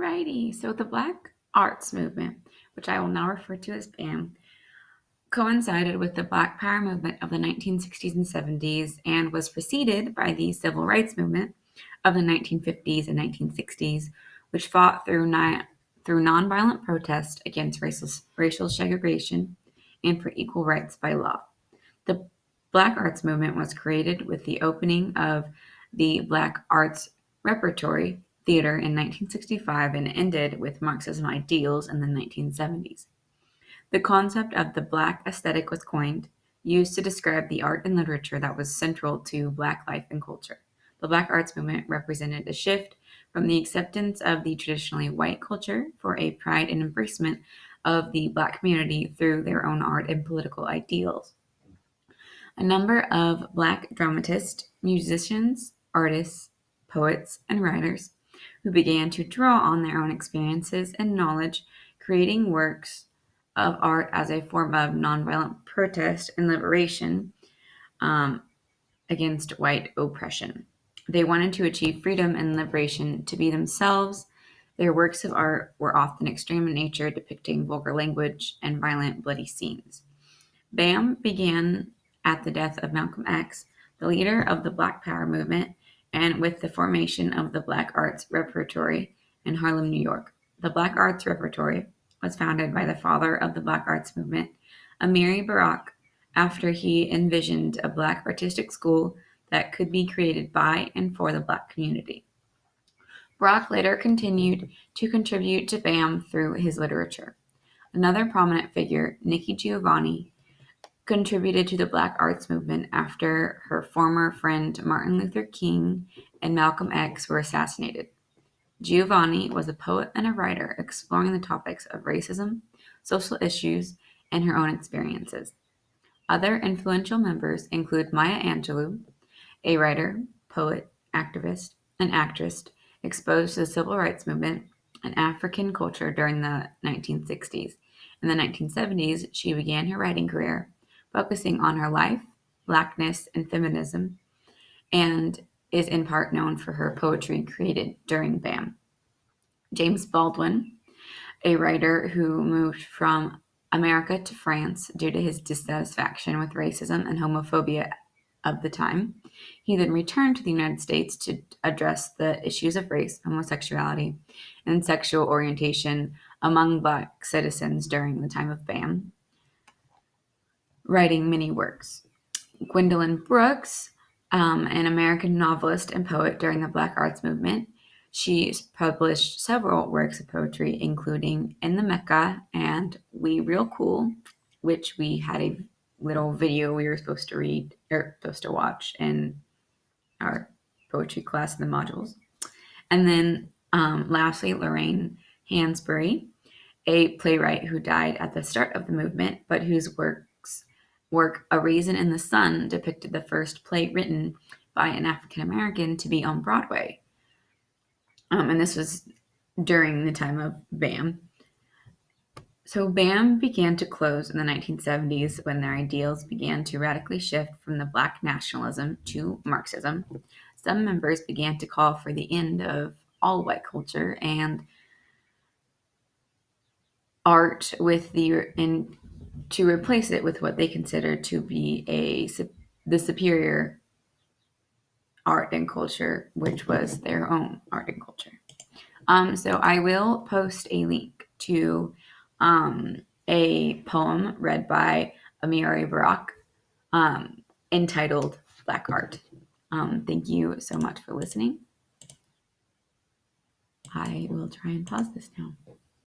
Alrighty, so the Black Arts Movement, which I will now refer to as BAM, coincided with the Black Power movement of the 1960s and 70s and was preceded by the Civil Rights Movement of the 1950s and 1960s, which fought through nonviolent protest against racial segregation and for equal rights by law. The Black Arts Movement was created with the opening of the Black Arts Repertory Theater in 1965 and ended with Marxism ideals in the 1970s. The concept of the Black aesthetic was coined, used to describe the art and literature that was central to Black life and culture. The Black Arts Movement represented a shift from the acceptance of the traditionally white culture for a pride and embracement of the Black community through their own art and political ideals. A number of Black dramatists, musicians, artists, poets, and writers who began to draw on their own experiences and knowledge, creating works of art as a form of nonviolent protest and liberation um, against white oppression. They wanted to achieve freedom and liberation to be themselves. Their works of art were often extreme in nature, depicting vulgar language and violent, bloody scenes. BAM began at the death of Malcolm X, the leader of the Black Power movement, and with the formation of the Black Arts Repertory in Harlem, New York. The Black Arts Repertory was founded by the father of the Black Arts movement, Amiri Barak, after he envisioned a Black artistic school that could be created by and for the Black community. Barak later continued to contribute to BAM through his literature. Another prominent figure, Nikki Giovanni, contributed to the Black Arts Movement after her former friend Martin Luther King and Malcolm X were assassinated. Giovanni was a poet and a writer exploring the topics of racism, social issues, and her own experiences. Other influential members include Maya Angelou, a writer, poet, activist, and actress exposed to the civil rights movement and African culture during the 1960s. In the 1970s, she began her writing career, focusing on her life, blackness, and feminism, and is in part known for her poetry created during BAM. James Baldwin, a writer who moved from America to France due to his dissatisfaction with racism and homophobia of the time. He then returned to the United States to address the issues of race, homosexuality, and sexual orientation among Black citizens during the time of BAM, writing many works. Gwendolyn Brooks, an American novelist and poet during the Black Arts Movement. She's published several works of poetry, including In the Mecca and We Real Cool, which we had a little video we were supposed to read or supposed to watch in our poetry class in the modules. And then lastly, Lorraine Hansberry, a playwright who died at the start of the movement, but whose work A Raisin in the Sun depicted the first play written by an African American to be on Broadway. And this was during the time of BAM. So BAM began to close in the 1970s when their ideals began to radically shift from the Black nationalism to Marxism. Some members began to call for the end of all white culture and art to replace it with what they considered to be the superior art and culture, which was their own art and culture. So I will post a link to a poem read by Amiri Barak entitled Black Art. Thank you so much for listening. I will try and pause this now.